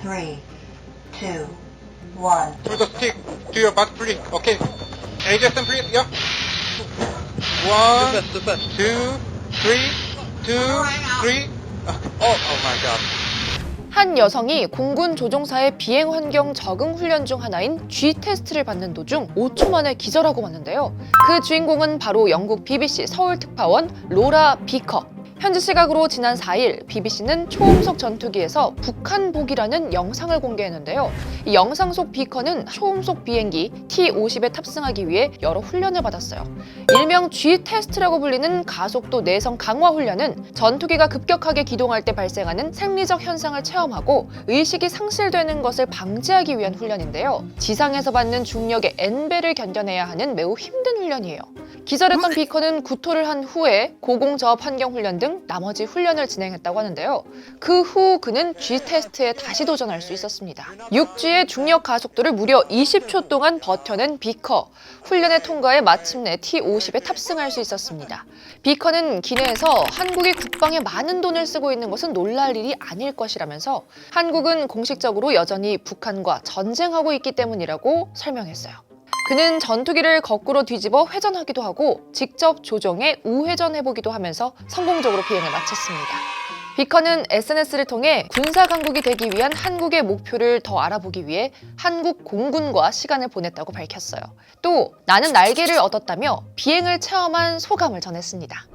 3, 2, 1. Through the stick to your butt, please. Okay. Adjust and breathe. Yeah. 1, 2, 3, 2, 3. Oh my God. 한 여성이 공군 조종사의 비행 환경 적응 훈련 중 하나인 G 테스트를 받는 도중 5초 만에 기절하고 말는데요. 그 주인공은 바로 영국 BBC 서울 특파원 로라 비커. 현지 시각으로 지난 4일 BBC는 초음속 전투기에서 북한복이라는 영상을 공개했는데요. 이 영상 속 비커는 초음속 비행기 T-50에 탑승하기 위해 여러 훈련을 받았어요. 일명 G 테스트라고 불리는 가속도 내성 강화 훈련은 전투기가 급격하게 기동할 때 발생하는 생리적 현상을 체험하고 의식이 상실되는 것을 방지하기 위한 훈련인데요. 지상에서 받는 중력의 N배를 견뎌내야 하는 매우 힘든 훈련이에요. 기절했던 비커는 구토를 한 후에 고공저압 환경 훈련 등 나머지 훈련을 진행했다고 하는데요. 그 후 그는 G 테스트에 다시 도전할 수 있었습니다. 6G의 중력 가속도를 무려 20초 동안 버텨낸 비커. 훈련의 통과에 마침내 T-50에 탑승할 수 있었습니다. 비커는 기내에서 한국이 국방에 많은 돈을 쓰고 있는 것은 놀랄 일이 아닐 것이라면서 한국은 공식적으로 여전히 북한과 전쟁하고 있기 때문이라고 설명했어요. 그는 전투기를 거꾸로 뒤집어 회전하기도 하고 직접 조종해 우회전해보기도 하면서 성공적으로 비행을 마쳤습니다. 비커는 SNS를 통해 군사 강국이 되기 위한 한국의 목표를 더 알아보기 위해 한국 공군과 시간을 보냈다고 밝혔어요. 또 나는 날개를 얻었다며 비행을 체험한 소감을 전했습니다.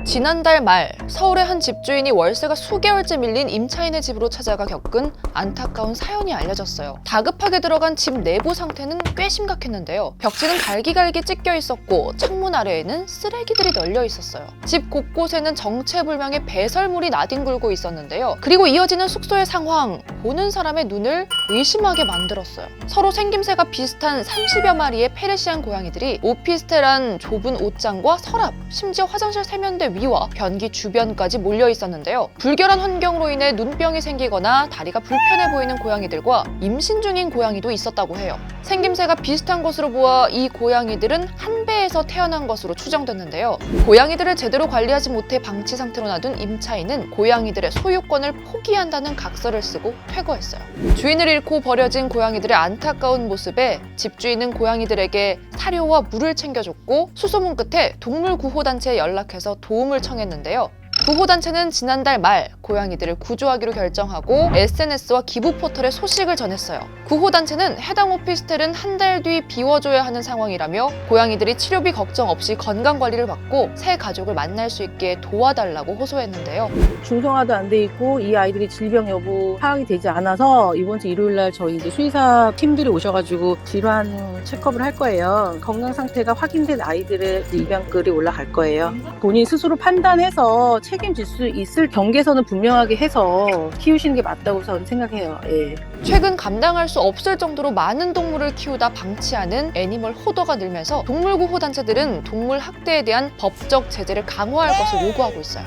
지난달 말 서울의 한 집주인이 월세가 수개월째 밀린 임차인의 집으로 찾아가 겪은 안타까운 사연이 알려졌어요. 다급하게 들어간 집 내부 상태는 꽤 심각했는데요. 벽지는 갈기갈기 찢겨 있었고 창문 아래에는 쓰레기들이 널려 있었어요. 집 곳곳에는 정체불명의 배설물이 나뒹굴고 있었는데요. 그리고 이어지는 숙소의 상황, 보는 사람의 눈을 의심하게 만들었어요. 서로 생김새가 비슷한 30여 마리의 페르시안 고양이들이 오피스텔 안 좁은 옷장과 서랍, 심지어 화장실 세면대 위와 변기 주변까지 몰려 있었는데요. 불결한 환경으로 인해 눈병이 생기거나 다리가 불편해 보이는 고양이들과 임신 중인 고양이도 있었다고 해요. 생김새가 비슷한 것으로 보아 이 고양이들은 한 배에서 태어난 것으로 추정됐는데요. 고양이들을 제대로 관리하지 못해 방치 상태로 놔둔 임차인은 고양이들의 소유권을 포기한다는 각서를 쓰고 퇴거했어요. 주인을 잃고 버려진 고양이들의 안타까운 모습에 집주인은 고양이들에게 사료와 물을 챙겨줬고 수소문 끝에 동물구호단체에 연락해서 도움을 청했는데요. 구호단체는 지난달 말 고양이들을 구조하기로 결정하고 SNS와 기부 포털에 소식을 전했어요. 구호단체는 해당 오피스텔은 한 달 뒤 비워줘야 하는 상황이라며 고양이들이 치료비 걱정 없이 건강관리를 받고 새 가족을 만날 수 있게 도와달라고 호소했는데요. 중성화도 안 돼 있고 이 아이들이 질병 여부 파악이 되지 않아서 이번 주 일요일 날 저희 이제 수의사 팀들이 오셔가지고 질환 체크업을 할 거예요. 건강 상태가 확인된 아이들의 입양글이 올라갈 거예요. 본인 스스로 판단해서 책임질 수 있을 경계선을 분명하게 해서 키우시는 게 맞다고 저는 생각해요. 예. 최근 감당할 수 없을 정도로 많은 동물을 키우다 방치하는 애니멀 호더가 늘면서 동물구호단체들은 동물 학대에 대한 법적 제재를 강화할 것을 요구하고 있어요.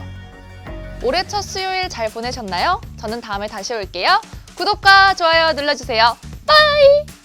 올해 첫 수요일 잘 보내셨나요? 저는 다음에 다시 올게요. 구독과 좋아요 눌러주세요. 빠이!